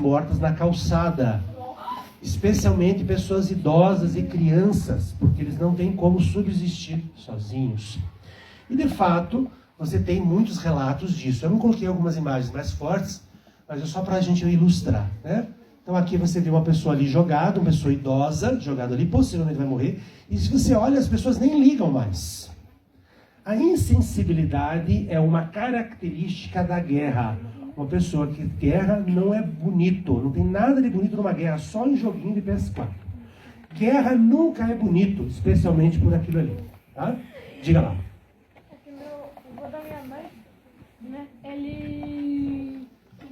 mortas na calçada, especialmente pessoas idosas e crianças, porque eles não têm como subsistir sozinhos. E de fato, você tem muitos relatos disso. Eu não coloquei algumas imagens mais fortes, mas é só para a gente ilustrar, né? Então aqui você vê uma pessoa ali jogada, uma pessoa idosa, jogada ali, possivelmente vai morrer. E se você olha, as pessoas nem ligam mais. A insensibilidade é uma característica da guerra. Uma pessoa que guerra não é bonito, não tem nada de bonito numa guerra, só em joguinho de PS4. Guerra nunca é bonito, especialmente por aquilo ali, tá? Diga lá. O avô da minha mãe, né, ele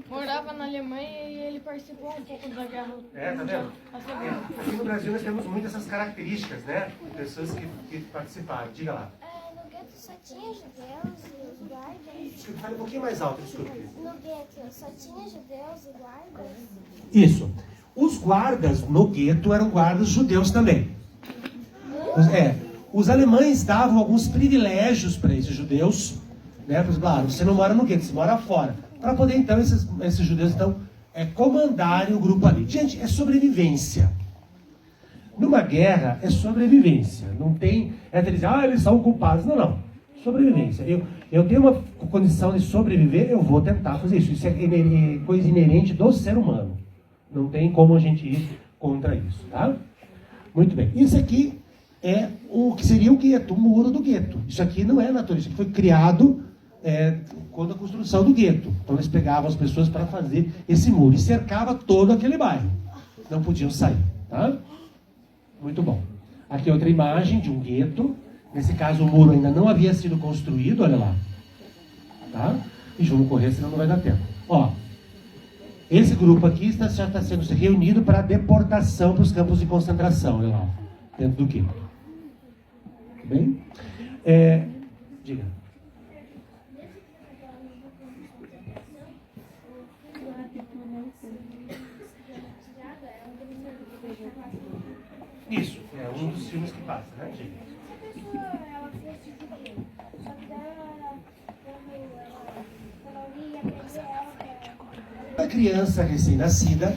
morava na Alemanha e ele participou um pouco da guerra. Tá vendo? Aqui no Brasil nós temos muitas essas características, né? De pessoas que participaram. Diga lá. No gueto só tinha judeus e os guardas. Fale um pouquinho mais alto, desculpe. No gueto só tinha judeus e guardas. Isso. Os guardas no gueto eram guardas judeus também. Os alemães davam alguns privilégios para esses judeus, né? Claro, você não mora no gueto, você mora fora. Para poder, então, esses judeus, então, comandarem o grupo ali. Gente, é sobrevivência. Numa guerra, é sobrevivência. Não tem, dizer, eles são culpados. Não. Sobrevivência. Eu tenho uma condição de sobreviver, eu vou tentar fazer isso. Isso é coisa inerente do ser humano. Não tem como a gente ir contra isso, tá? Muito bem. Isso aqui é o que seria o gueto, o muro do gueto. Isso aqui não é natural, isso aqui foi criado quando a construção do gueto. Então eles pegavam as pessoas para fazer esse muro e cercava todo aquele bairro. Não podiam sair, tá? Muito bom. Aqui outra imagem de um gueto. Nesse caso o muro ainda não havia sido construído, olha lá. Tá? E vamos correr, senão não vai dar tempo. Ó, esse grupo aqui já está sendo reunido para deportação para os campos de concentração, olha lá, dentro do gueto. Bem? Diga. Isso, é um dos filmes que passa, né, gente? Toda criança recém-nascida,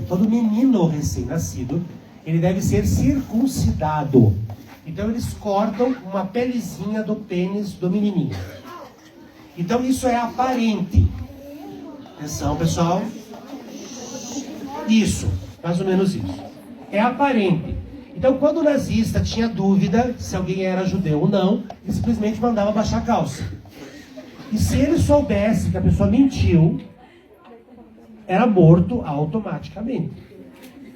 todo menino recém-nascido, ele deve ser circuncidado. Então eles cortam uma pelezinha do pênis do menininho. Então isso é aparente. Atenção, pessoal. Isso, mais ou menos isso. É aparente. Então, quando o nazista tinha dúvida se alguém era judeu ou não, ele simplesmente mandava baixar a calça. E se ele soubesse que a pessoa mentiu, era morto automaticamente.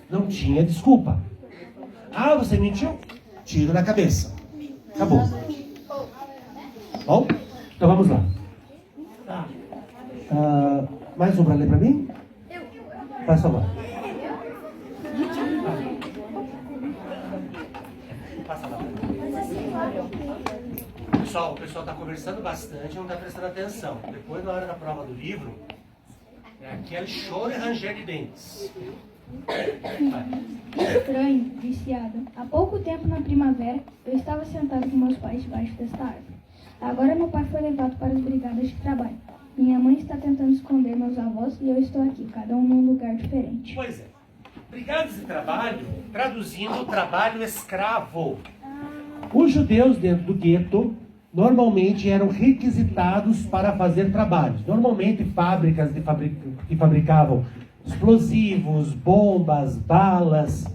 Não tinha desculpa. Ah, você mentiu? Tiro na cabeça. Acabou. Bom? Então vamos lá. Tá. Mais um para ler para mim? Faz favor. Passa lá. Pessoal, o pessoal está conversando bastante e não está prestando atenção. Depois, na hora da prova do livro, é aquele choro e ranger de dentes. Estranho, viciada. Há pouco tempo, na primavera, eu estava sentado com meus pais debaixo desta árvore. Agora meu pai foi levado para as brigadas de trabalho. Minha mãe está tentando esconder meus avós e eu estou aqui, cada um num lugar diferente. Pois é. Brigadas de trabalho, traduzindo, trabalho escravo. Os judeus dentro do gueto normalmente eram requisitados para fazer trabalhos. Normalmente fábricas que fabricavam explosivos, bombas, balas,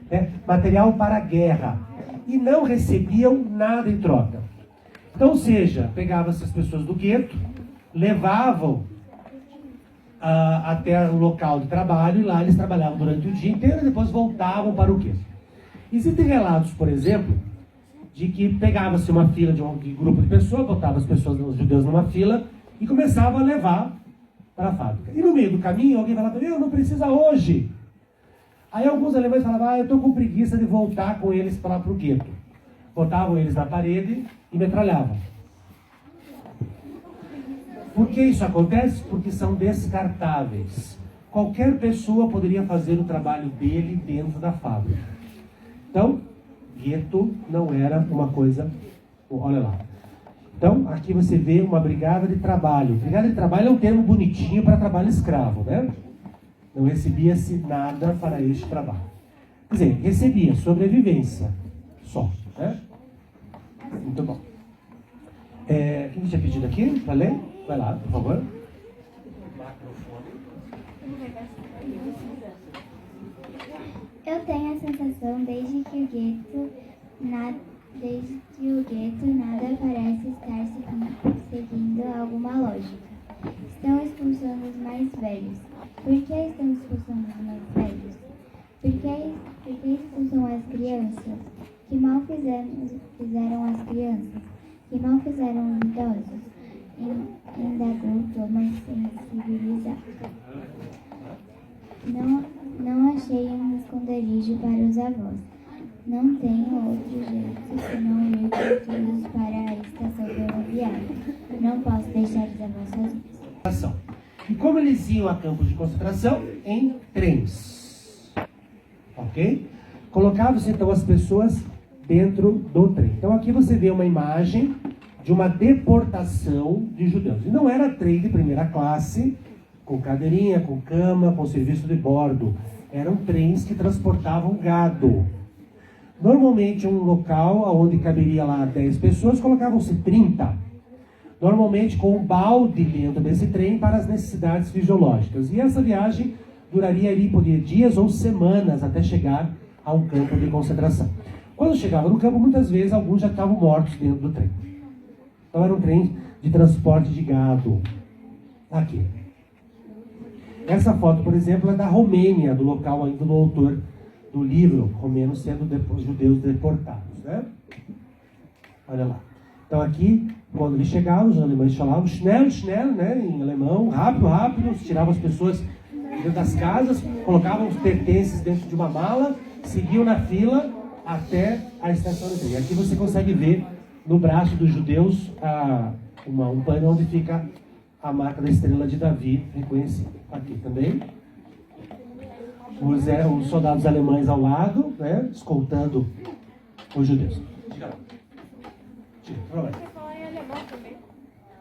né, material para a guerra. E não recebiam nada em troca. Então, ou seja, pegavam essas pessoas do gueto, levavam até o local de trabalho e lá eles trabalhavam durante o dia inteiro e depois voltavam para o gueto. Existem relatos, por exemplo, de que pegava-se uma fila de um grupo de pessoas, botava as pessoas, os judeus numa fila e começava a levar para a fábrica. E no meio do caminho alguém falava, não precisa hoje. Aí alguns alemães falavam, eu estou com preguiça de voltar com eles para o gueto. Botavam eles na parede e metralhavam. Por que isso acontece? Porque são descartáveis. Qualquer pessoa poderia fazer o trabalho dele dentro da fábrica. Então, gueto não era uma coisa... Olha lá. Então, aqui você vê uma brigada de trabalho. Brigada de trabalho é um termo bonitinho para trabalho escravo, né? Não recebia-se nada para este trabalho. Quer dizer, recebia sobrevivência só, né? Muito bom. Quem tinha pedido aqui para ler? Vai lá, por favor. Eu tenho a sensação desde que o gueto nada parece estar seguindo alguma lógica. Estão expulsando os mais velhos. Por que estão expulsando os mais velhos? Por que expulsam as crianças? Que mal fizeram as crianças? Que mal fizeram os idosos? Indagou Thomas sensibilizado. Não achei um esconderijo para os avós. Não tenho outro jeito senão ir com todos para a estação ferroviária. Não posso deixar os avós sozinhos. E como eles iam a campos de concentração? Em trens. Ok? Colocavam-se então as pessoas dentro do trem. Então aqui você vê uma imagem de uma deportação de judeus. E não era trem de primeira classe, com cadeirinha, com cama, com serviço de bordo. Eram trens que transportavam gado. Normalmente um local onde caberia lá 10 pessoas, colocavam-se 30. Normalmente com um balde dentro desse trem para as necessidades fisiológicas. E essa viagem duraria ali por dias ou semanas até chegar a um campo de concentração. Quando chegava no campo, muitas vezes alguns já estavam mortos dentro do trem. Então era um trem de transporte de gado. Aqui. Essa foto, por exemplo, é da Romênia, do local ainda do autor do livro, romenos sendo judeus deportados, né? Olha lá. Então aqui, quando eles chegavam, os alemães falavam schnell, schnell, né? Em alemão, rápido, rápido, tiravam as pessoas dentro das casas, colocavam os pertences dentro de uma mala, seguiam na fila até a estação de trem. Aqui você consegue ver no braço dos judeus um pano onde fica a marca da estrela de Davi, reconhecida. Aqui também. Os soldados alemães ao lado, né, escoltando os judeus. Diga lá. Diga, Você fala em alemão também.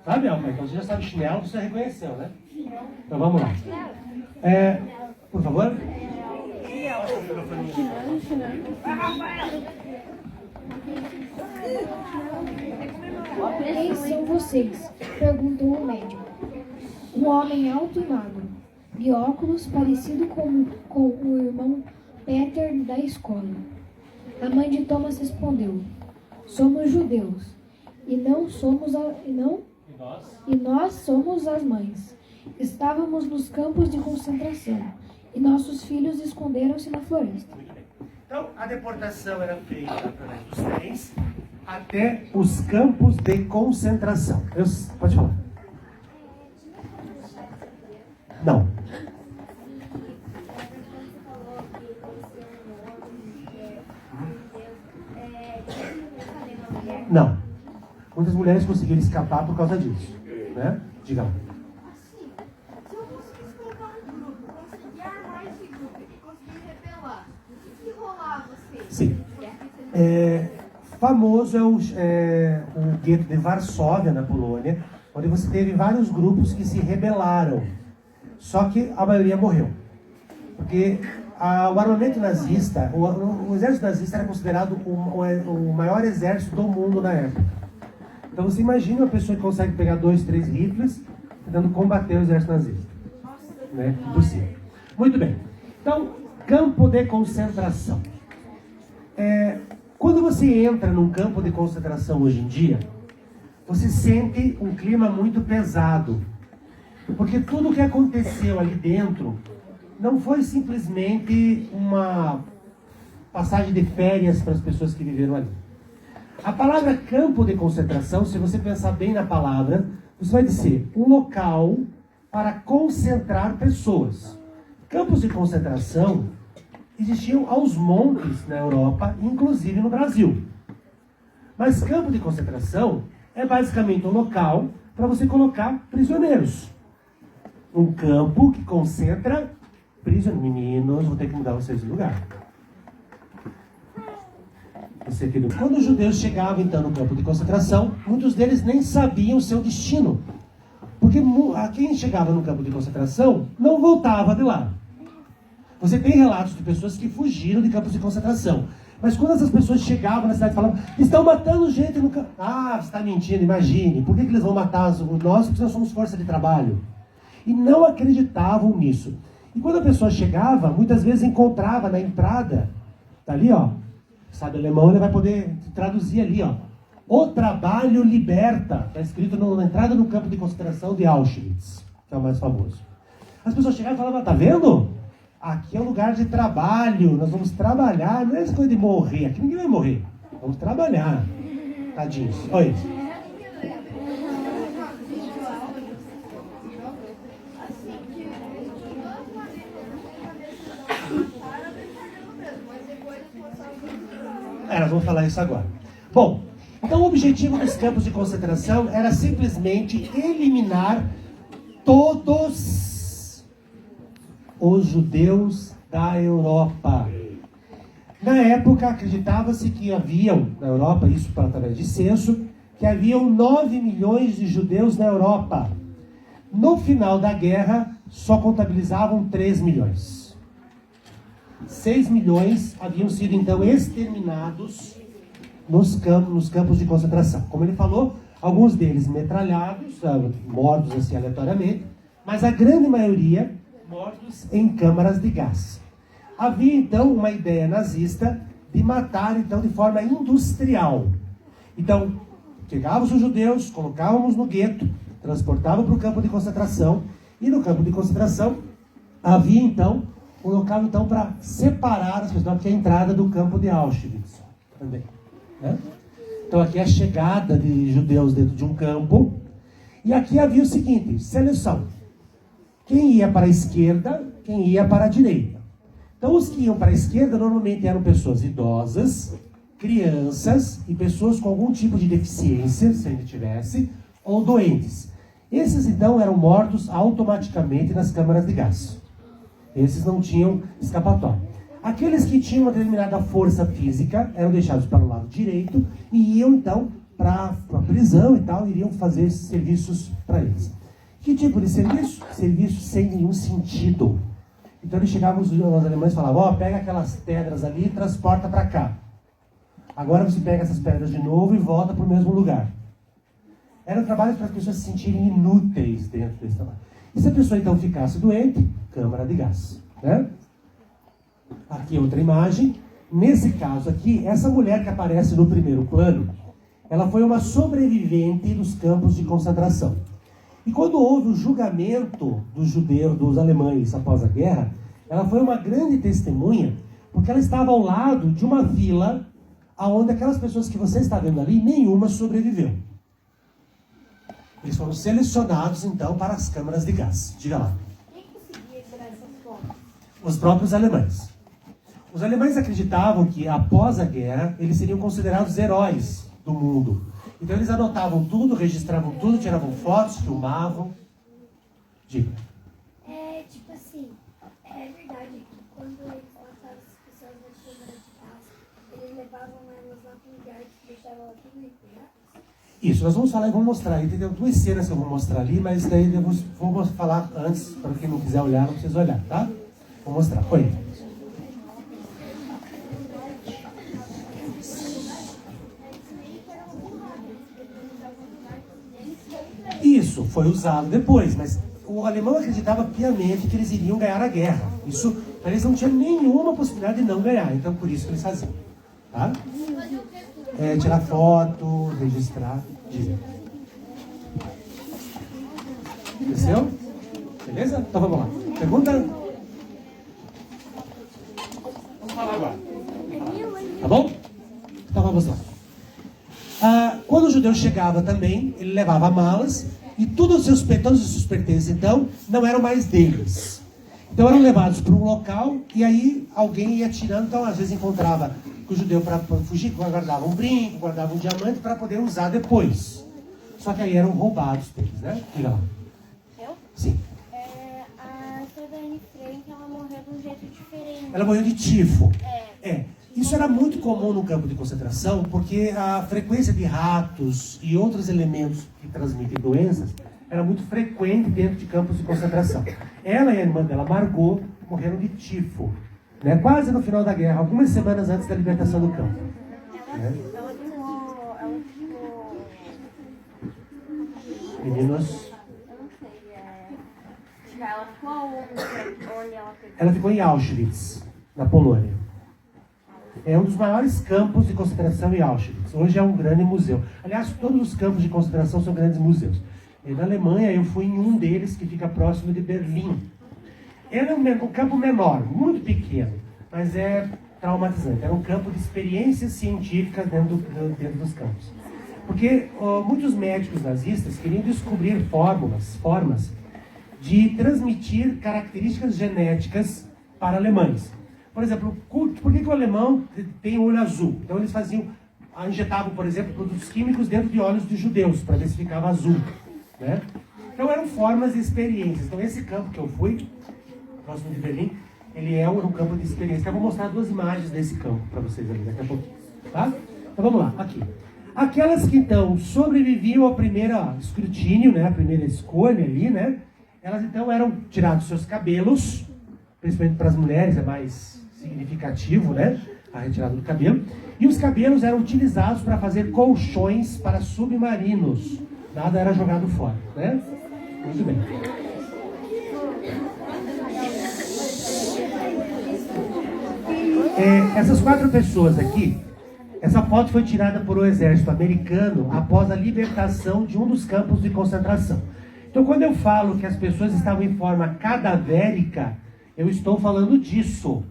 sabe, Alfa? Então você já sabe chinelo, você já reconheceu, né? Então vamos lá. Por favor. Quem são vocês? Perguntou o médico. Um homem alto e magro, de óculos, parecido com o irmão Peter da escola. A mãe de Thomas respondeu: somos judeus, e nós somos as mães. Estávamos nos campos de concentração, e nossos filhos esconderam-se na floresta. Então, a deportação era feita através dos trens até os campos de concentração. Pode falar. Não. Não. Muitas mulheres conseguiram escapar por causa disso, né? Diga lá. Se eu conseguisse colocar um grupo, conseguir armar esse grupo e conseguir rebelar, o que rolava vocês? Sim. Famoso é o gueto de Varsóvia, na Polônia, onde você teve vários grupos que se rebelaram. Só que a maioria morreu. Porque o armamento nazista, o exército nazista era considerado o maior exército do mundo na época. Então você imagina uma pessoa que consegue pegar 2, 3 rifles tentando combater o exército nazista. Né? Impossível. Muito bem. Então, campo de concentração. Quando você entra num campo de concentração hoje em dia, você sente um clima muito pesado. Porque tudo o que aconteceu ali dentro não foi simplesmente uma passagem de férias para as pessoas que viveram ali. A palavra campo de concentração, se você pensar bem na palavra, você vai dizer um local para concentrar pessoas. Campos de concentração existiam aos montes na Europa, inclusive no Brasil. Mas campo de concentração é basicamente um local para você colocar prisioneiros. Um campo que concentra prisioneiros. Meninos, vou ter que mudar vocês de lugar. Quando os judeus chegavam, então, no campo de concentração, muitos deles nem sabiam o seu destino. Porque quem chegava no campo de concentração não voltava de lá. Você tem relatos de pessoas que fugiram de campos de concentração. Mas quando essas pessoas chegavam na cidade e falavam, estão matando gente no campo. Ah, você está mentindo, imagine. Por que eles vão matar nós? Porque nós somos força de trabalho. E não acreditavam nisso. E quando a pessoa chegava, muitas vezes encontrava na entrada, tá ali, ó, sabe alemão, ele vai poder traduzir ali, ó. O trabalho liberta. Está escrito na entrada do campo de concentração de Auschwitz, que é o mais famoso. As pessoas chegavam e falavam, tá vendo? Aqui é um lugar de trabalho, nós vamos trabalhar, não é essa coisa de morrer, aqui ninguém vai morrer, vamos trabalhar. Tadinhos. Oi. Nós vamos falar isso agora. Bom, então o objetivo dos campos de concentração era simplesmente eliminar todos os judeus da Europa. Na época, acreditava-se que haviam, na Europa, isso através de censo, que haviam 9 milhões de judeus na Europa. No final da guerra, só contabilizavam 3 milhões. 6 milhões haviam sido, então, exterminados nos campos de concentração. Como ele falou, alguns deles metralhados, mortos assim aleatoriamente, mas a grande maioria mortos em câmaras de gás. Havia, então, uma ideia nazista de matar, então, de forma industrial. Então, pegávamos os judeus, colocávamos no gueto, transportávamos para o campo de concentração, e no campo de concentração havia, então, um local, então, para separar as pessoas, que é a entrada do campo de Auschwitz também. Né? Então, aqui é a chegada de judeus dentro de um campo, e aqui havia o seguinte, seleção. Quem ia para a esquerda, quem ia para a direita. Então, os que iam para a esquerda normalmente eram pessoas idosas, crianças e pessoas com algum tipo de deficiência, se ainda tivesse, ou doentes. Esses, então, eram mortos automaticamente nas câmaras de gás. Esses não tinham escapatória. Aqueles que tinham uma determinada força física eram deixados para o lado direito e iam, então, para a prisão e tal, iriam fazer serviços para eles. Que tipo de serviço? Serviço sem nenhum sentido. Então eles chegavam, os alemães falavam, ó, pega aquelas pedras ali e transporta para cá. Agora você pega essas pedras de novo e volta para o mesmo lugar. Eram trabalhos para as pessoas se sentirem inúteis dentro desse trabalho. E se a pessoa então ficasse doente, câmara de gás. Né? Aqui outra imagem. Nesse caso aqui, essa mulher que aparece no primeiro plano, ela foi uma sobrevivente dos campos de concentração. E quando houve o julgamento dos judeus, dos alemães após a guerra, ela foi uma grande testemunha, porque ela estava ao lado de uma vila onde aquelas pessoas que você está vendo ali, nenhuma sobreviveu. Eles foram selecionados, então, para as câmaras de gás. Diga lá. Quem conseguia tirar essas fotos? Os próprios alemães. Os alemães acreditavam que, após a guerra, eles seriam considerados heróis do mundo. Então, eles anotavam tudo, registravam tudo, tiravam fotos, filmavam. Diga. Tipo assim, é verdade que quando eles matavam as pessoas da câmara de gás, eles levavam elas lá para um lugar que deixavam ela tudo liquidada? Isso, nós vamos falar e vamos mostrar. Entendeu? 2 cenas que eu vou mostrar ali, mas daí eu vou falar antes, para quem não quiser olhar, não precisa olhar, tá? Vou mostrar. Oi. Isso foi usado depois, mas o alemão acreditava piamente que eles iriam ganhar a guerra. Isso, eles não tinham nenhuma possibilidade de não ganhar, então por isso que eles faziam. Tá? Tirar foto, registrar. Dizer. Desceu? Beleza? Então vamos lá. Pergunta? Vamos falar agora. Tá bom? Então vamos lá. Quando o judeu chegava também, ele levava malas e todos os seus pertences, então, não eram mais deles. Então eram levados para um local e aí alguém ia tirando, então às vezes encontrava que o judeu para fugir guardava um brinco, guardava um diamante para poder usar depois. Só que aí eram roubados deles, né? Diga lá. Eu? Sim. A história da Anne Frank, ela morreu de um jeito diferente. Ela morreu de tifo. Isso Isso era muito comum no campo de concentração, porque a frequência de ratos e outros elementos que transmitem doenças era muito frequente dentro de campos de concentração. Ela e a irmã dela, Margot, morreram de tifo, né? Quase no final da guerra, algumas semanas antes da libertação do campo. Né? Meninos... Ela ficou em Auschwitz, na Polônia. É um dos maiores campos de concentração em Auschwitz. Hoje é um grande museu. Aliás, todos os campos de concentração são grandes museus. E na Alemanha, eu fui em um deles, que fica próximo de Berlim. Era um campo menor, muito pequeno, mas é traumatizante. Era um campo de experiências científicas dentro dos campos. Porque muitos médicos nazistas queriam descobrir formas de transmitir características genéticas para alemães. Por exemplo, por que o alemão tem olho azul? Então eles injetavam, por exemplo, produtos químicos dentro de olhos de judeus, para ver se ficava azul. Né? Então eram formas e experiências. Então esse campo que eu fui, próximo de Berlim, ele é um campo de experiência. Eu vou mostrar 2 imagens desse campo para vocês ali daqui a pouquinho. Tá? Então vamos lá, aqui. Aquelas que então sobreviviam ao primeiro escrutínio, né, a primeira escolha ali, né? Elas então eram tirados seus cabelos, principalmente para as mulheres é mais significativo, né? A retirada do cabelo. E os cabelos eram utilizados para fazer colchões para submarinos. Nada era jogado fora, né? Muito bem. Essas 4 pessoas aqui, essa foto foi tirada por um exército americano após a libertação de um dos campos de concentração. Então, quando eu falo que as pessoas estavam em forma cadavérica, eu estou falando disso.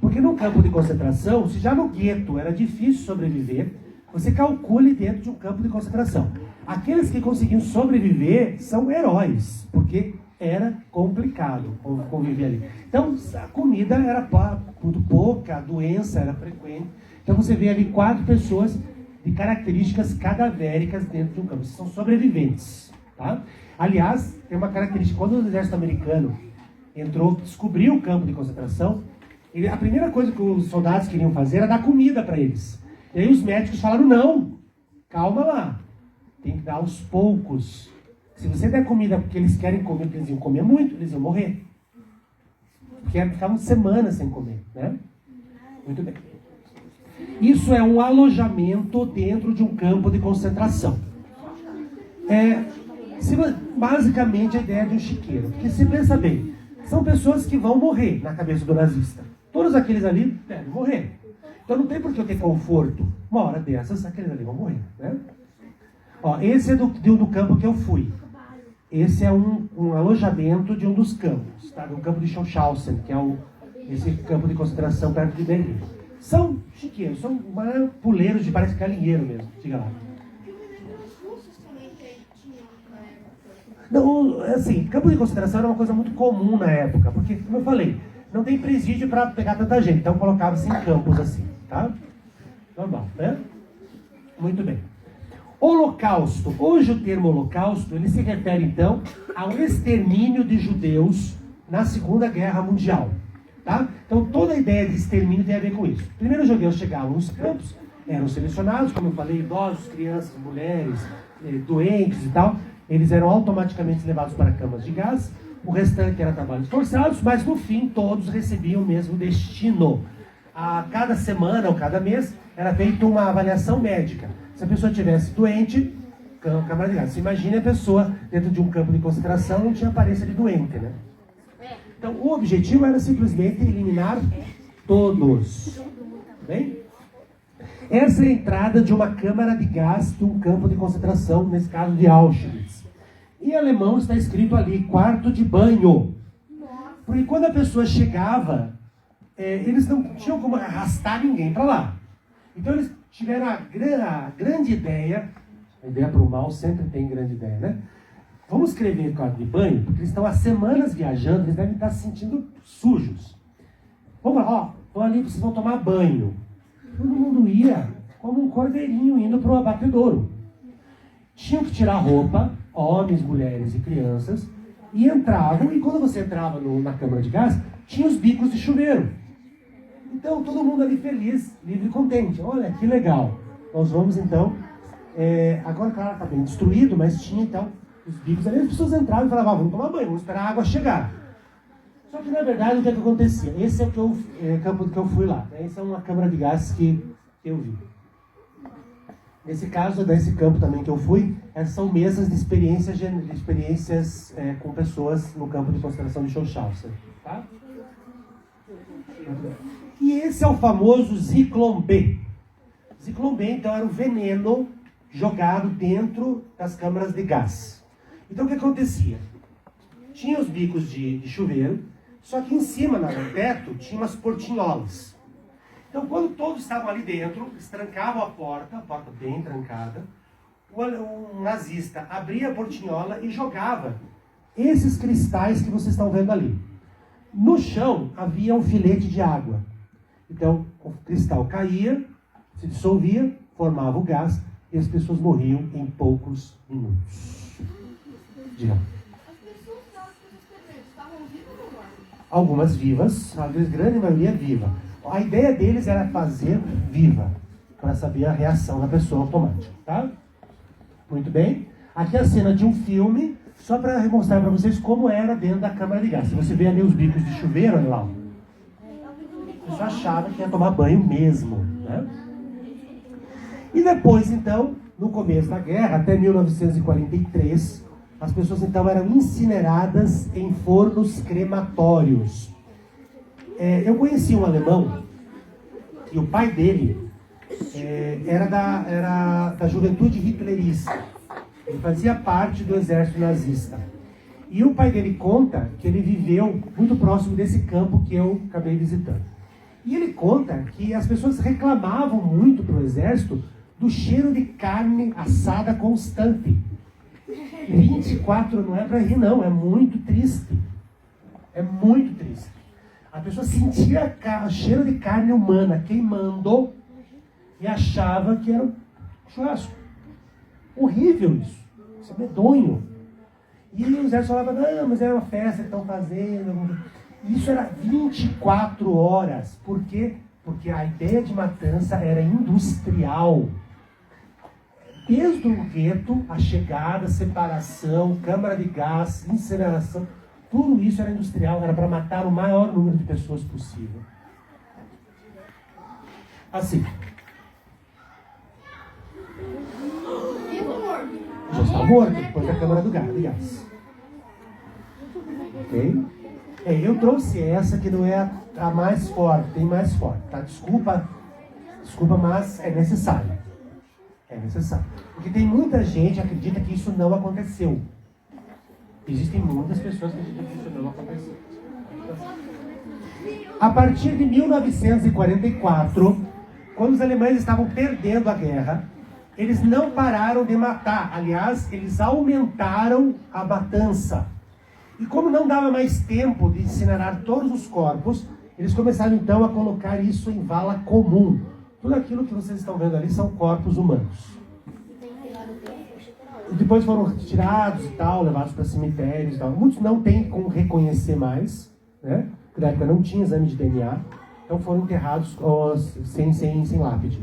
Porque no campo de concentração, se já no gueto era difícil sobreviver, você calcule dentro de um campo de concentração. Aqueles que conseguiam sobreviver são heróis, porque era complicado conviver ali. Então, a comida era muito pouca, a doença era frequente. Então, você vê ali 4 pessoas de características cadavéricas dentro de um campo. São sobreviventes, tá? Aliás, tem uma característica, quando o exército americano descobriu o campo de concentração, a primeira coisa que os soldados queriam fazer era dar comida para eles. E aí os médicos falaram, não, calma lá, tem que dar aos poucos. Se você der comida porque eles querem comer, porque eles iam comer muito, eles iam morrer. Porque ficavam semanas sem comer, né? Muito bem. Isso é um alojamento dentro de um campo de concentração. Basicamente a ideia de um chiqueiro. Porque se pensa bem, são pessoas que vão morrer na cabeça do nazista. Todos aqueles ali devem morrer. Então não tem por que eu ter conforto. Uma hora dessas, aqueles ali vão morrer, né? Ó, esse é do campo que eu fui. Esse é um alojamento de um dos campos, tá? Do campo de Schaffhausen, que é esse campo de concentração perto de Berlim. São chiqueiros, são puleiros de parece galinheiro mesmo. Diga lá. Não, assim, campo de concentração era uma coisa muito comum na época, porque, como eu falei, não tem presídio para pegar tanta gente, então colocava-se em campos assim, tá? Normal, né? Muito bem. Holocausto. Hoje o termo holocausto, ele se refere, então, ao extermínio de judeus na Segunda Guerra Mundial, tá? Então, toda a ideia de extermínio tem a ver com isso. Primeiro, os judeus chegavam nos campos, eram selecionados, como eu falei, idosos, crianças, mulheres, doentes e tal. Eles eram automaticamente levados para camas de gás. O restante era trabalhos forçados, mas no fim todos recebiam o mesmo destino. A cada semana ou cada mês era feita uma avaliação médica. Se a pessoa estivesse doente, câmara de gás. Você imagina a pessoa dentro de um campo de concentração, não tinha aparência de doente, né? Então o objetivo era simplesmente eliminar todos. Bem? Essa é a entrada de uma câmara de gás de um campo de concentração, nesse caso de Auschwitz. Em alemão está escrito ali, quarto de banho. Porque quando a pessoa chegava, eles não tinham como arrastar ninguém para lá. Então eles tiveram a grande ideia, a ideia para o mal sempre tem grande ideia, né? Vamos escrever quarto de banho, porque eles estão há semanas viajando, eles devem estar se sentindo sujos. Vamos lá, ó, vão ali, vocês vão tomar banho. Todo mundo ia como um cordeirinho indo para o abatedouro. Tinham que tirar roupa, homens, mulheres e crianças, e entravam, e quando você entrava na câmara de gás, tinha os bicos de chuveiro. Então, todo mundo ali feliz, livre e contente. Olha, que legal. Nós vamos, então... agora, claro, está bem destruído, mas tinha, então, os bicos ali. As pessoas entravam e falavam, vamos tomar banho, vamos esperar a água chegar. Só que, na verdade, o que é que acontecia? Esse é o campo que eu fui lá. Essa é uma câmara de gás que eu vi. Nesse caso, desse campo também que eu fui, essas são mesas de experiências com pessoas no campo de concentração de Schaffhausen. Tá? E esse é o famoso Zyklon B. Zyklon B, então, era o veneno jogado dentro das câmaras de gás. Então, o que acontecia? Tinha os bicos de chuveiro, só que em cima, no teto, tinha umas portinholas. Então, quando todos estavam ali dentro, eles trancavam a porta bem trancada, o nazista abria a portinhola e jogava esses cristais que vocês estão vendo ali. No chão havia um filete de água. Então, o cristal caía, se dissolvia, formava o gás e as pessoas morriam em poucos minutos. Diga. Algumas vivas, a grande maioria viva. A ideia deles era fazer viva, para saber a reação da pessoa automática, tá? Muito bem. Aqui é a cena de um filme, só para mostrar para vocês como era dentro da câmara de gás. Se você vê ali os bicos de chuveiro, olha lá. Eu só achava que ia tomar banho mesmo, né? E depois, então, no começo da guerra, até 1943, as pessoas então eram incineradas em fornos crematórios. Eu conheci um alemão, e o pai dele era da juventude hitlerista. Ele fazia parte do exército nazista. E o pai dele conta que ele viveu muito próximo desse campo que eu acabei visitando. E ele conta que as pessoas reclamavam muito para o exército do cheiro de carne assada constante. 24 não é para rir, não. É muito triste. É muito triste. A pessoa sentia cheiro de carne humana queimando e achava que era um churrasco. Horrível isso. Isso é medonho. E o exército falava, não, mas é uma festa que estão fazendo. Isso era 24 horas. Por quê? Porque a ideia de matança era industrial. Desde o gueto, a chegada, separação, câmara de gás, incineração, tudo isso era industrial, era para matar o maior número de pessoas possível. Assim. Já está morto depois da câmara do gás. Ok? Eu trouxe essa que não é a mais forte, tem mais forte, tá? Desculpa, mas é necessário. É necessário. Porque tem muita gente que acredita que isso não aconteceu. Existem muitas pessoas que acreditam que isso não aconteceu. A partir de 1944, quando os alemães estavam perdendo a guerra, eles não pararam de matar. Aliás, eles aumentaram a matança. E como não dava mais tempo de incinerar todos os corpos, eles começaram então a colocar isso em vala comum. Tudo aquilo que vocês estão vendo ali são corpos humanos. E depois foram tirados e tal, levados para cemitérios e tal. Muitos não têm como reconhecer mais, né? Porque na época não tinha exame de DNA. Então foram enterrados sem lápide.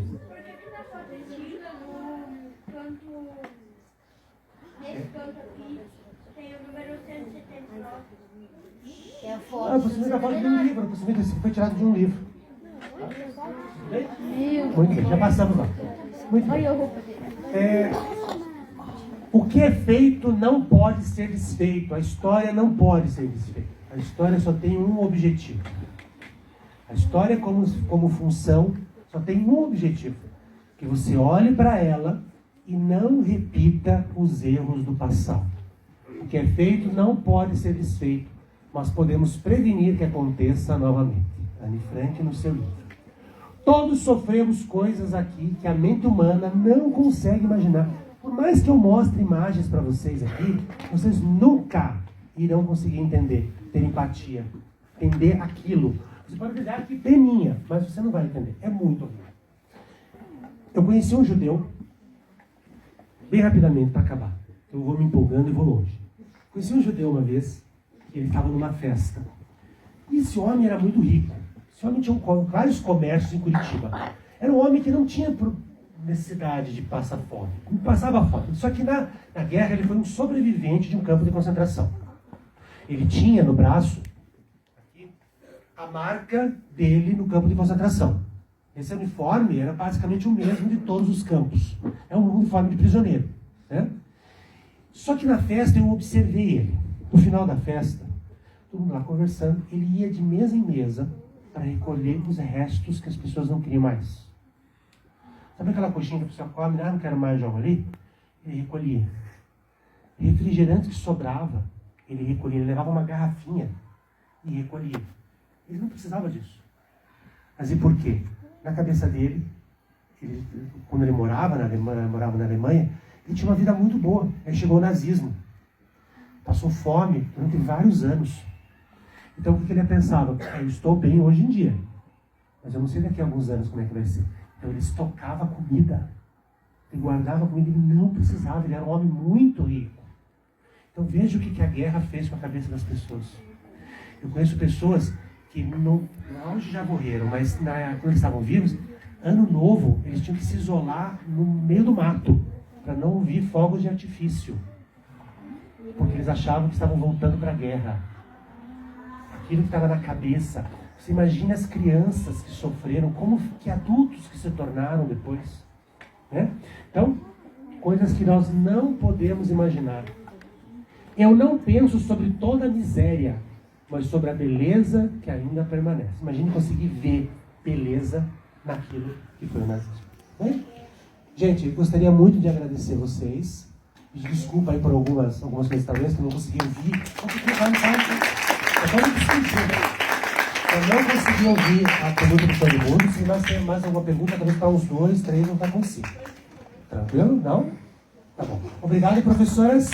Você está falando de um livro, isso foi tirado de um livro. Muito bem, já passamos lá. Muito bem. O que é feito não pode ser desfeito. A história não pode ser desfeita. A história só tem um objetivo. A história como função só tem um objetivo. Que você olhe para ela e não repita os erros do passado. O que é feito não pode ser desfeito, mas podemos prevenir que aconteça novamente. Anne Frank no seu livro. Todos sofremos coisas aqui que a mente humana não consegue imaginar. Por mais que eu mostre imagens para vocês aqui, vocês nunca irão conseguir entender, ter empatia, entender aquilo. Você pode dizer que peninha, mas você não vai entender. É muito horrível. Eu conheci um judeu, bem rapidamente para acabar. Eu vou me empolgando e vou longe. Conheci um judeu uma vez, que ele estava numa festa. E esse homem era muito rico. Esse homem tinha vários comércios em Curitiba. Era um homem que não tinha necessidade de passar fome. Não passava fome. Só que na guerra ele foi um sobrevivente de um campo de concentração. Ele tinha no braço aqui, a marca dele no campo de concentração. Esse uniforme era basicamente o mesmo de todos os campos. É um uniforme de prisioneiro. Né? Só que na festa eu observei ele. No final da festa, todo mundo lá conversando, ele ia de mesa em mesa para recolher os restos que as pessoas não queriam mais. Sabe aquela coxinha que a pessoa come? Ah, não quero mais, jogo ali? Ele recolhia. Refrigerante que sobrava, ele recolhia. Ele levava uma garrafinha e recolhia. Ele não precisava disso. Mas e por quê? Na cabeça dele, quando ele morava na Alemanha, ele tinha uma vida muito boa. Aí chegou o nazismo. Passou fome durante vários anos. Então o que ele pensava? Eu estou bem hoje em dia, mas eu não sei daqui a alguns anos como é que vai ser. Então ele estocava comida. Ele guardava comida, ele não precisava. Ele era um homem muito rico. Então veja o que a guerra fez com a cabeça das pessoas. Eu conheço pessoas que no auge já morreram, mas quando eles estavam vivos, ano novo, eles tinham que se isolar no meio do mato, para não ouvir fogos de artifício. Porque eles achavam que estavam voltando para a guerra. Aquilo que estava na cabeça. Você imagina as crianças que sofreram, como que adultos que se tornaram depois. Né? Então, coisas que nós não podemos imaginar. Eu não penso sobre toda a miséria, mas sobre a beleza que ainda permanece. Imagine conseguir ver beleza naquilo que foi o nazismo. Bem? Gente, eu gostaria muito de agradecer vocês. Desculpa aí por algumas coisas talvez que eu não consegui ouvir. Eu não consegui ouvir a pergunta de todo mundo. Se nós temos mais alguma pergunta, talvez para uns 2, 3 não está consigo. Tranquilo? Não? Tá bom. Obrigado, professoras.